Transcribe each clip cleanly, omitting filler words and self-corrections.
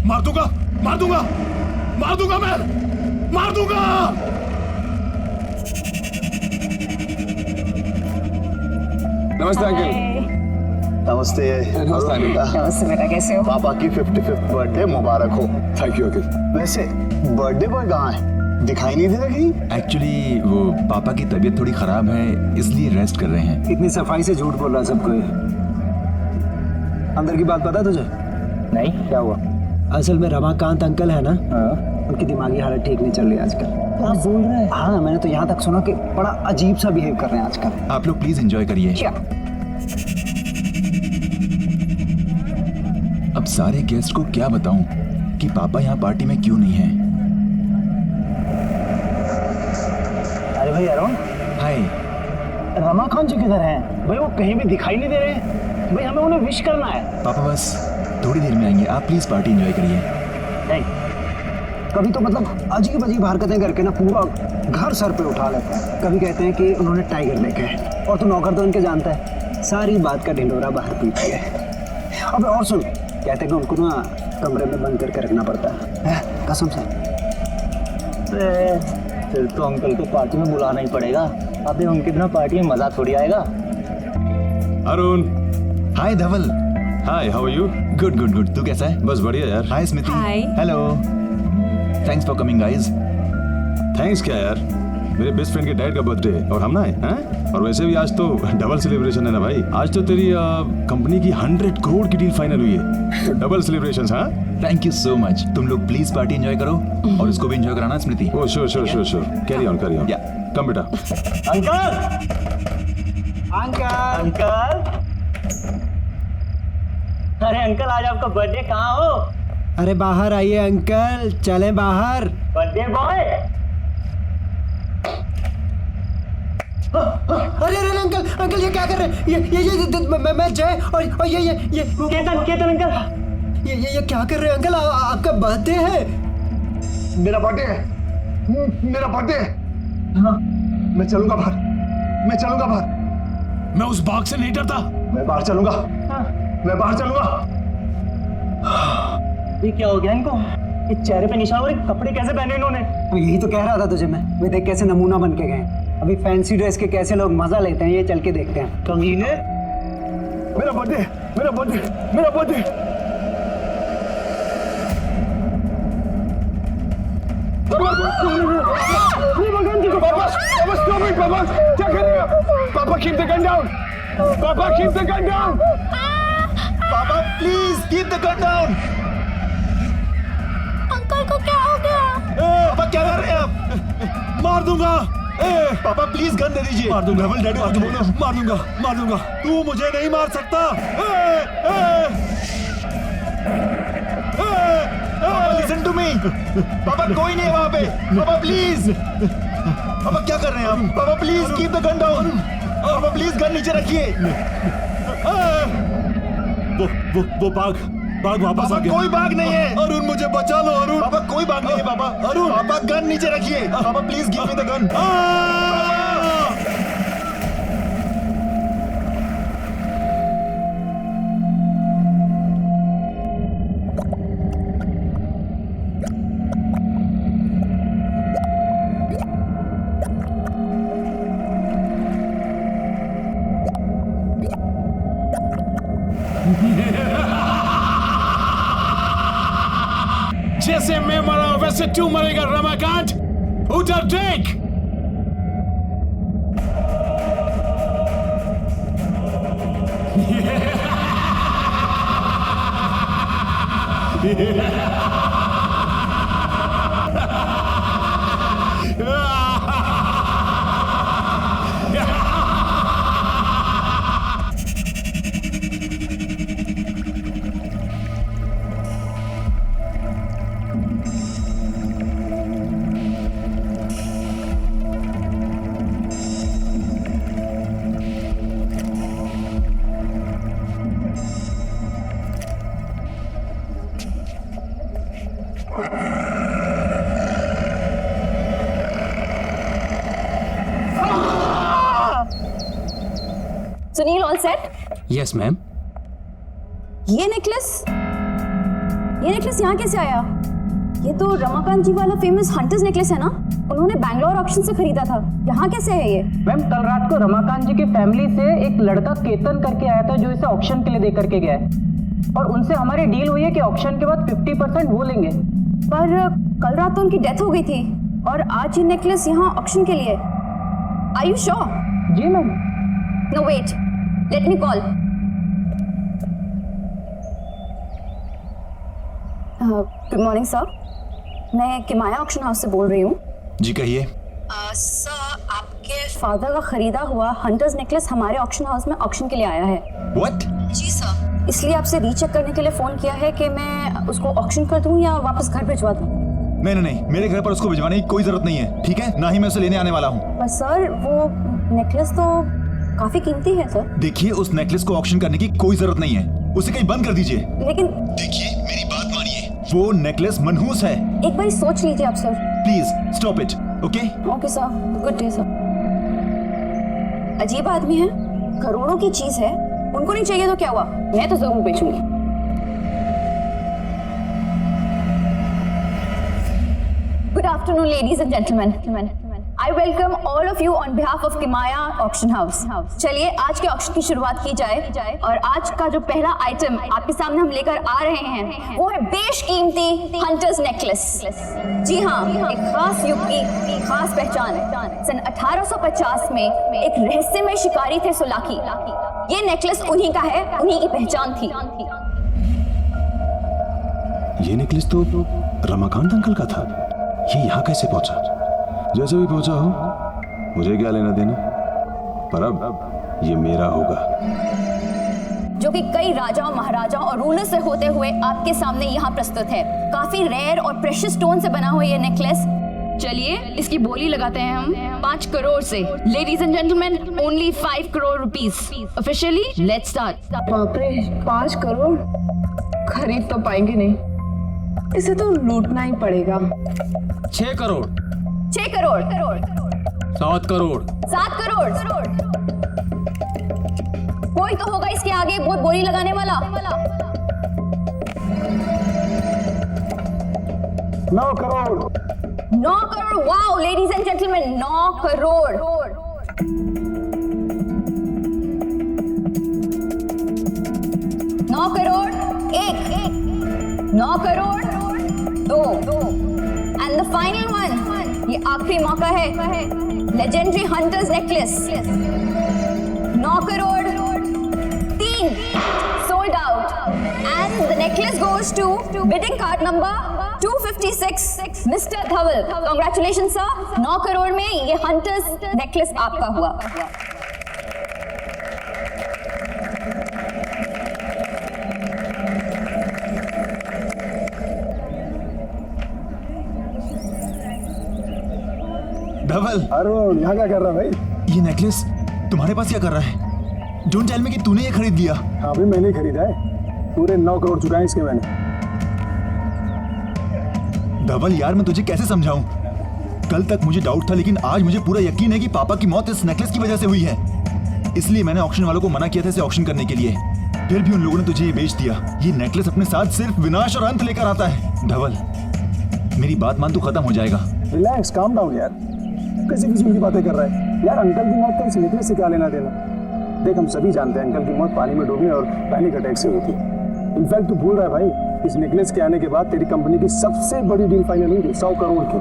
मार दूंगा, मार दूंगा, मार दूंगा, मैं मार दूंगा। नमस्ते अंकल। नमस्ते। नमस्ते बेटा, कैसे हो? पापा की 55th बर्थडे मुबारक हो। Thank you uncle. वैसे बर्थडे बॉय कहाँ है? दिखाई नहीं दे रहा कहीं। एक्चुअली वो पापा की तबीयत थोड़ी खराब है, इसलिए रेस्ट कर रहे हैं। इतनी सफाई से झूठ बोल रहा सबको। अंदर की बात पता है तुझे? नहीं, क्या हुआ? असल में रमाकांत अंकल है ना, उनकी दिमागी हालत ठीक नहीं चल रही आजकल। क्या बोल रहे हैं? हाँ, मैंने तो यहाँ तक सुना कि बड़ा अजीब सा बिहेव कर रहे हैं आजकल। आप लोग प्लीज एंजॉय करिए। क्या? अब सारे गेस्ट को क्या बताऊं कि पापा यहाँ पार्टी में क्यों नहीं हैं। अरे भाई अरुण, हाय। रमाकांत जी किधर हैं? भाई वो कहीं भी दिखाई नहीं दे रहे। भाई हमें उन्हें विश करना है। पापा बस थोड़ी देर में आएंगे, आप प्लीज पार्टी एंजॉय करिए। नहीं, कभी तो मतलब अजीब अजीब हरकतें करके ना पूरा घर सर पे उठा लेते हैं। कभी कहते हैं कि उन्होंने टाइगर देखा है, और तू नौकर तो उनके जानता है, सारी बात का ढिंडोरा बाहर पीती है। अब और सुन, कहते हैं कि उनको ना कमरे में बंद करके रखना पड़ता है, कसम से। फिर तो अंकल को पार्टी में बुलाना ही पड़ेगा। अबे उनके बिना पार्टी में मजा थोड़ी आएगा। Arun. Hi Dhaval. Hi, how are you? Good good good, तू कैसा है? बस बढ़िया यार। Hi Smiti. Hi. Hello. Thanks for coming guys. Thanks क्या यार, मेरे बेस्ट फ्रेंड के डैड का बर्थडे है और हम ना हैं। और वैसे भी आज तो डबल सेलिब्रेशन है ना भाई। आज तो तेरी कंपनी की 100 करोड़ की डील फाइनल हुई है, तो डबल सेलिब्रेशंस। हाँ, थैंक यू सो मच। तुम लोग प्लीज पार्टी एंजॉय करो और इसको भी एंजॉय कराना Smriti. Oh sure sure sure sure, carry on carry on. Yeah come बेटा। अंकल, अंकल, अंकल, अरे अंकल आज आपका बर्थडे, कहाँ हो? अरे बाहर आइए अंकल, चले बाहर। Birthday boy. अरे अरे अंकल, अंकल ये क्या कर रहे हैं? ये मैं जय और ये केतन, केतन अंकल, ये क्या कर रहे हैं अंकल? आपका बर्थडे है। मेरा बर्थडे है, मेरा बर्थडे है। मैं चलूंगा बाहर, मैं चलूंगा बाहर। मैं उस बाग से नहीं डरता। मैं बाहर चलूंगा, मैं बाहर चलूंगा। ये क्या हो गया इनको? ये चेहरे पे निशान और कपड़े कैसे पहने इन्होंने? तो यही तो कह रहा था तुझे मैं। वे देख कैसे नमूना बन के गए। अभी फैंसी ड्रेस के कैसे लोग मजा लेते हैं, ये चल के देखते हैं। कमीने। मेरा बर्थडे, मेरा बर्थडे, मेरा बर्थडे। पापा, stop it, पापा, क्या कर रहे हो? पापा, keep the gun down. पापा, keep the gun down. पापा please keep the gun down. Uncle को क्या हो गया? पापा क्या कर रहे हैं आप? मार दूंगा। पापा प्लीज गन दे दीजिए। मार दूंगा, डैडी मार दूंगा, मार दूंगा, मार दूंगा। तू मुझे नहीं मार सकता। Listen to me. पापा कोई नहीं है वहाँ पे। पापा प्लीज। पापा क्या कर रहे हैं आप? पापा please keep the gun down. पापा प्लीज गन नीचे रखिए। वो बाघ वापस आ गया। कोई बाघ नहीं है। अरुण मुझे बचा लो अरुण। पापा कोई बाघ नहीं है पापा। अरुण। पापा गन नीचे रखिए। पापा please give me the gun. जैसे मैं मरा वैसे तू मरेगा रमाकांत। उधर देख। Deal all set? Yes ma'am. ये नेकलेस यहाँ कैसे आया? ये तो रमाकांत जी वाला फेमस हंटर्स नेकलेस है ना? उन्होंने बैंगलोर ऑक्शन से खरीदा था। यहाँ कैसे है ये? मैम कल रात को रमाकांत जी की फैमिली से एक लड़का केतन करके आया था जो इसे ऑक्शन के लिए दे करके गया है, और उनसे हमारी डील हुई है कि ऑक्शन के बाद 50% वो लेंगे। पर कल रात तो उनकी डेथ हो गई थी और आज ये नेकलेस यहाँ ऑक्शन के लिए। Are you sure? जी ma'am. No wait, let me call. Good morning sir, मैं किमाया ऑक्शन हाउस से बोल रही हूँ। जी कहिए। सर, आपके फादर का खरीदा हुआ हंटर्स नेकलेस हमारे ऑक्शन हाउस में ऑक्शन के लिए आया है। व्हाट? जी सर, इसलिए आपसे रीचेक करने के लिए फोन किया है कि मैं उसको ऑक्शन कर दूं या वापस घर भिजवा दूं। नहीं, मेरे घर पर उसको भिजवाने की कोई जरूरत नहीं है, ठीक है? ना ही मैं उसे लेने आने वाला हूँ। पर सर, वो नेकलेस तो काफी कीमती है सर। देखिए, उस नेकलेस को ऑक्शन करने की कोई जरूरत नहीं है, उसे कहीं बंद कर दीजिए। लेकिन देखिए, मेरी बात मानिए, वो नेकलेस मनहूस है। एक बार सोच लीजिए आप sir. Please stop it. Okay okay sir, good day sir. अजीब आदमी है, करोड़ों की चीज है, उनको नहीं चाहिए तो क्या हुआ, मैं तो जरूर बेचूंगी। Good afternoon, ladies and gentlemen. I welcome all of you on behalf of Kimaya Auction House. चलिए आज के ऑक्शन की शुरुआत की जाए और आज का जो पहला आइटम आपके सामने हम लेकर आ रहे हैं वो है बेशकीमती हंटर्स नेकलेस। जी हाँ, एक खास युग की खास पहचान। सन 1850 में एक रहस्यमय शिकारी थे सोलाकी। ये नेकलेस उन्हीं का है, उन्हीं की पहचान थी। ये नेकलेस तो रमाकांत अंकल का था। ये यहाँ कैसे पहुंचा? जैसे भी पहुंचा हो, मुझे क्या लेना देना, पर अब ये मेरा होगा। जो कि कई राजाओं, महाराजाओं और रूलर से होते हुए आपके सामने यहाँ प्रस्तुत है। काफी रेयर और प्रेशियस स्टोन से बना हुआ ये नेकलेस। चलिए इसकी बोली लगाते हैं हम 5 करोड़ से। Ladies and gentleman, only 5 crore rupees. Officially let's start. बाप रे, 5 करोड़ खरीद तो पाएंगे नहीं, इसे तो लूटना ही पड़ेगा। 6 करोड़। 6 करोड़। 7 करोड़। 7 करोड़। कोई तो होगा इसके आगे बहुत बोली लगाने वाला। 9 crore. 9 crore. Wow ladies and gentleman, 9 crore. 9 crore. 9 crore. 2 and the final one, ये आखिरी मौका है। Legendary hunters necklace 9 crore 3 sold out and the necklace goes to bidding card number 256 mister Dhawal. Congratulation sir, 9 crore में ये हंटर्स नेकलेस आपका हुआ। धवल, अरुण यहाँ क्या कर रहा है भाई? ये नेकलेस तुम्हारे पास क्या कर रहा है? डोंट टेल मी कि तूने ये खरीद लिया। हाँ भाई, मैंने खरीदा है। पूरे 9 करोड़ चुकाए इसके मैंने। धवल यार, मैं तुझे कैसे समझाऊं? कल तक मुझे डाउट था, लेकिन आज मुझे पूरा यकीन है कि पापा की मौत इस नेकलेस की वजह से हुई है। इसलिए मैंने ऑक्शन वालों को मना किया था इसे ऑक्शन करने के लिए, फिर भी उन लोगों ने तुझे ये बेच दिया। ये नेकलेस अपने साथ सिर्फ विनाश और अंत लेकर आता है। धवल, मेरी बात मान, तू खत्म हो जाएगा। रिलैक्स, काम डाउन यार। कैसी किसी की बातें कर रहा है यार? अंकल की मौत का इस नेकलेस से क्या लेना देना? देख, हम सभी जानते हैं अंकल की मौत पानी में डूबने और पैनिक अटैक से हुई थी। इनफैक्ट तू भूल रहा है भाई, इस नेकलेस के आने के बाद तेरी कंपनी की सबसे बड़ी डील फाइनल हुई 100 करोड़ की।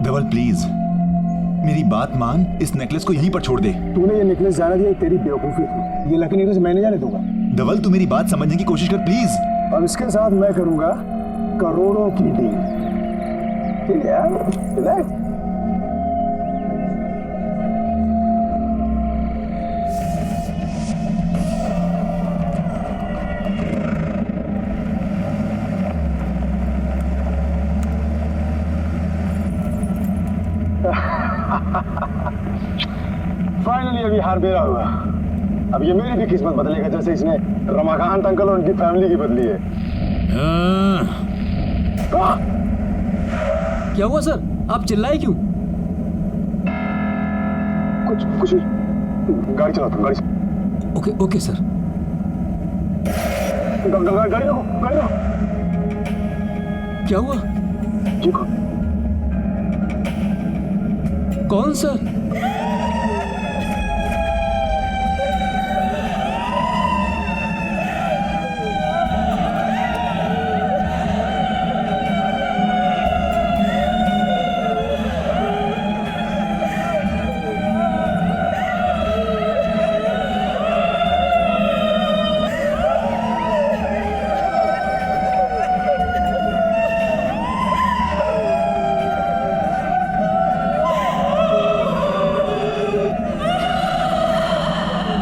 धवल प्लीज मेरी बात मान, इस नेकलेस को यहीं पर छोड़ दे। तूने ये नेकलेस जाना दिया, तेरी बेवकूफी थी। ये लकी नेकलेस मैंने जाने दूंगा। धवल, तू मेरी बात समझने की कोशिश कर प्लीज। और इसके साथ मैं करूंगा करोड़ों की डील। ठीक है यार, रिलैक्स। फाइनली अभी हार मेरा हुआ। अब ये मेरी भी किस्मत बदलेगा, जैसे इसने रमाकांत अंकल और उनकी फैमिली की बदली है। क्या हुआ सर, आप चिल्लाए क्यों? कुछ गाड़ी चलाता हूँ, गाड़ी। Okay okay sir. गाड़ी रोको, गाड़ी रोको। क्या हुआ? देखो, कौन सर?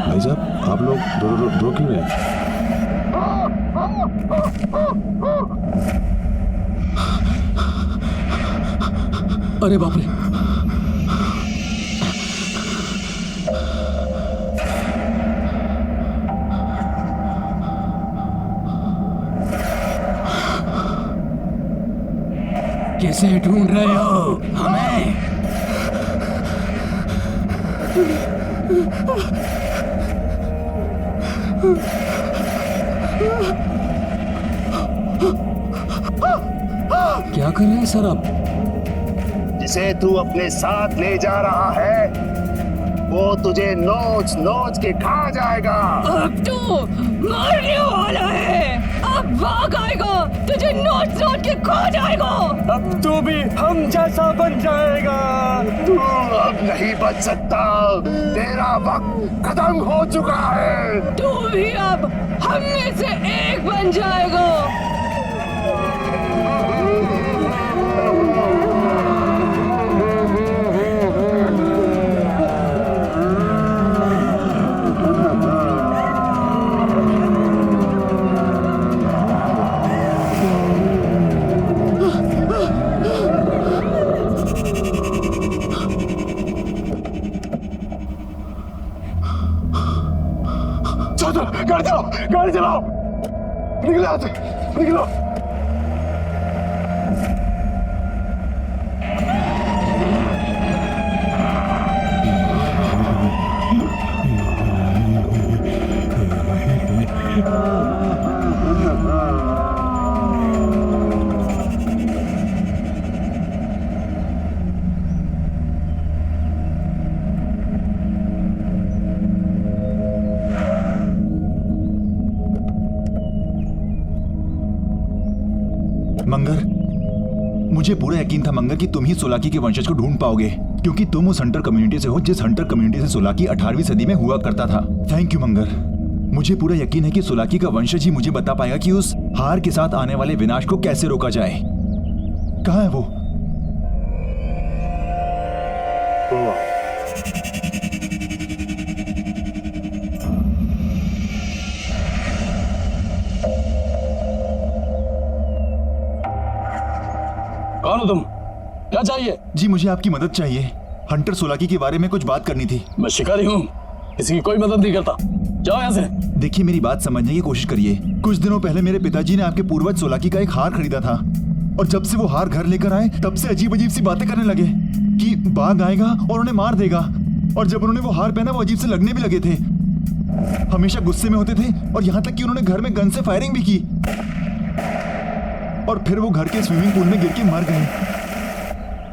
भाई साहब आप लोग रो क्यों रहे हैं? अरे बाप रे! कैसे ढूंढ रहे हो हमें? क्या कर रहे हैं सर आप? जिसे तू अपने साथ ले जा रहा है वो तुझे नोच नोच के खा जाएगा। अब तू मरने वाला है, अब भाग आएगा, तुझे नोच नोच के खा जाएगा। अब तू भी हम जैसा बन जाएगा। तू अब नहीं बच सकता, तेरा वक्त खत्म हो चुका है। तू भी अब हम में से एक बन जाएगा। गाड़ी चलाओ, गाड़ी चलाओ, निकलो यहाँ से, निकलो। मंगर, मुझे पूरा यकीन था मंगर कि तुम ही सोलाकी के वंशज को ढूंढ पाओगे, क्योंकि तुम उस हंटर कम्युनिटी से हो जिस हंटर कम्युनिटी से सोलाकी 18वीं सदी में हुआ करता था। थैंक यू मंगर। मुझे पूरा यकीन है कि सोलाकी का वंशज ही मुझे बता पाएगा कि उस हार के साथ आने वाले विनाश को कैसे रोका जाए। कहाँ है वो? कौन हो तुम? क्या चाहिए? जी मुझे आपकी मदद चाहिए। हंटर सोलाकी के बारे में कुछ बात करनी थी। मैं शिकारी हूँ, किसी की कोई मदद नहीं करता। जाओ यहाँ से। देखिए मेरी बात समझने की कोशिश करिए। कुछ दिनों पहले मेरे पिताजी ने आपके पूर्वज सोलाकी का एक हार खरीदा था, और जब से वो हार घर लेकर आए तब से अजीब अजीब सी बातें करने लगे कि बाघ आएगा और उन्हें मार देगा। और जब उन्होंने वो हार पहना वो अजीब से लगने भी लगे थे, हमेशा गुस्से में होते थे, और यहाँ तक कि उन्होंने घर में गन से फायरिंग भी की, और फिर वो घर के स्विमिंग पूल में गिर के मर गए।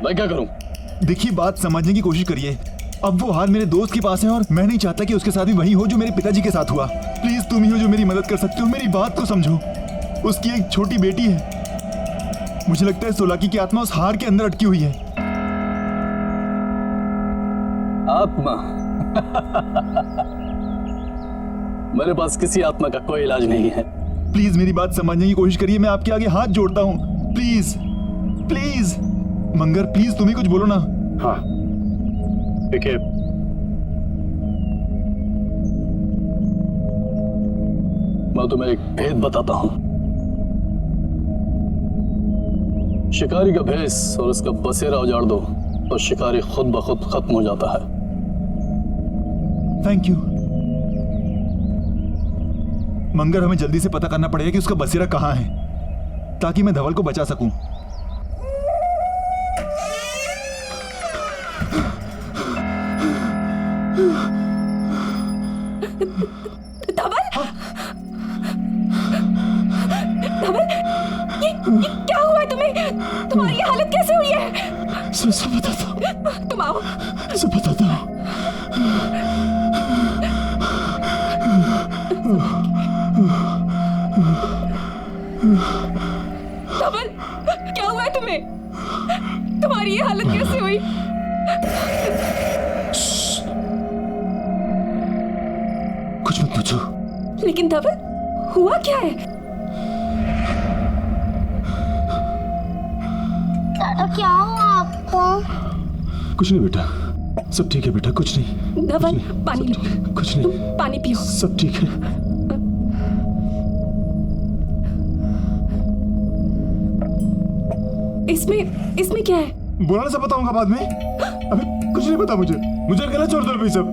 मैं क्या करूं? देखिए बात समझने की कोशिश करिए। अब वो हार मेरे दोस्त के पास है और मैं नहीं चाहता कि उसके साथ भी वही हो जो मेरे पिताजी के साथ हुआ। प्लीज तुम ही हो जो मेरी मदद कर सकते हो। मेरी बात को समझो। उसकी एक छोटी बेटी है। मुझे लगता है सोलाकी की आत्मा उस हार के अंदर अटकी हुई है। आत्मा? मेरे पास किसी आत्मा का कोई इलाज नहीं है। प्लीज मेरी बात समझने की कोशिश करिए। मैं आपके आगे हाथ जोड़ता हूँ। प्लीज प्लीज मंगर, प्लीज तुम ही कुछ बोलो ना। हाँ ठीक है, मैं तुम्हें एक भेद बताता हूं। शिकारी का भेष और उसका बसेरा उजाड़ दो तो शिकारी खुद ब खुद खत्म हो जाता है। थैंक यू मंगर, हमें जल्दी से पता करना पड़ेगा कि उसका बसेरा कहाँ है, ताकि मैं धवल को बचा सकूं। तुझे सब बताता हूँ, तुम आओ। सब बताता हूँ। धवल, क्या हुआ है तुम्हें? तुम्हारी ये हालत कैसे हुई? कुछ मत पूछो। लेकिन धवल, हुआ क्या है? दादा क्या हुआ आपको? कुछ नहीं बेटा, सब ठीक है बेटा, कुछ नहीं। धवल, पानी लो। कुछ नहीं, तुम पानी पियो। सब ठीक है। इसमें क्या है? बोला सब बताऊंगा बाद में। अभी कुछ नहीं पता मुझे अकेला छोड़ दो अभी सब।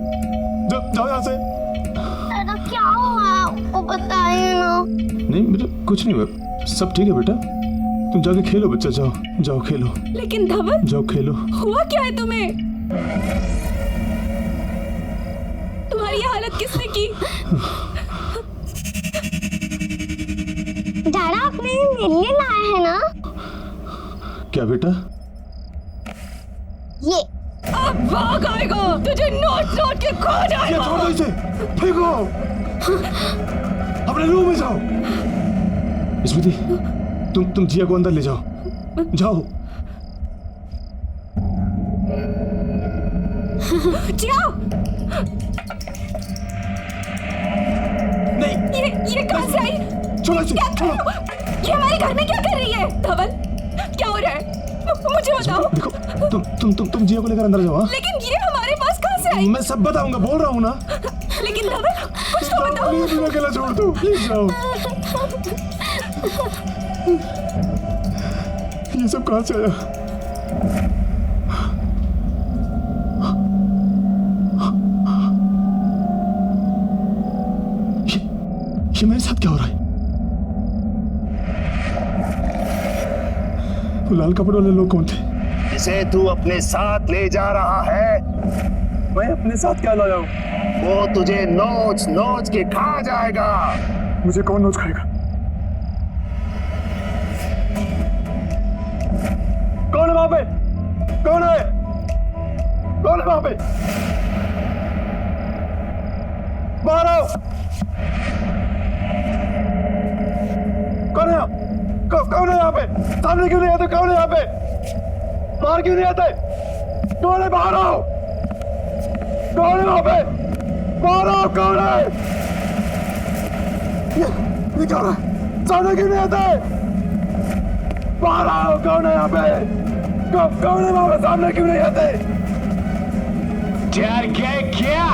जाओ यहाँ से। दादा क्या हुआ आपको बताइए ना। नहीं मुझे कुछ नहीं हुआ, सब ठीक है बेटा। तुम जाके खेलो बच्चा, जाओ खेलो। लेकिन धवल, जाओ खेलो। हुआ क्या है तुम्हें? तुम्हारी ये हालत किसने की? दादा आपने मिलने लाए हैं ना? क्या बेटा? ये अब भाग आएगा, तुझे नोच के खो जाएगा। छोड़ दो इसे, फेंको। अपने रूम में जाओ। स्मृति, तुम जिया को अंदर ले जाओ। जिया! नहीं, ये कहां से आई? छोड़ो इसे, छोड़ो। ये हमारे घर में क्या कर रही है? धवल, क्या हो रहा है? मुझे बताओ। देखो, तुम जिया को लेकर अंदर जाओ। लेकिन ये हमारे पास कहां से आई? मैं सब बताऊंगा, बोल रहा हूँ ना। लेकिन धवल, कुछ तो बताओ। प्लीज अकेला छोड़ दो, प्लीज जाओ। ये सब कहां से आया? ये मेरे साथ क्या हो रहा है? वो लाल कपड़े वाले लोग कौन थे? जिसे तू अपने साथ ले जा रहा है, मैं अपने साथ क्या लाया हूँ? वो तुझे नोच के खा जाएगा। मुझे कौन नोच खाएगा? कौन है वहां पे? कौन है वहां पे? बाहर आओ। कौन है यहाँ पे? सामने क्यों नहीं आते? कौन है यहाँ पे? बाहर क्यों नहीं आते? कौन है? बाहर आओ। कौन है वहां पे? बाहर आओ। कौन है? ये क्या हो रहा है? सामने क्यों नहीं आते? बाहर आओ। कौन है यहाँ पे? कौन है वहां पे? सामने क्यों नहीं आते? डर गए क्या?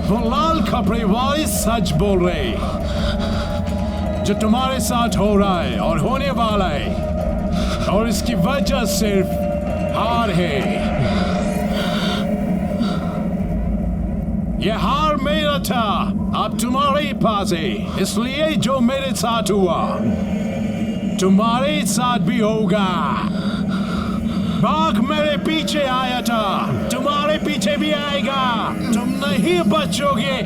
वो लाल कपड़े वाली सच बोल रहे। जो तुम्हारे साथ हो रहा है और होने वाला है, और इसकी वजह सिर्फ हार है। ये हार मेरा था, अब तुम्हारे पास है। इसलिए जो मेरे साथ हुआ तुम्हारे साथ भी होगा। बाघ मेरे पीछे आया था, तुम्हारे पीछे भी आएगा। तुम नहीं बचोगे।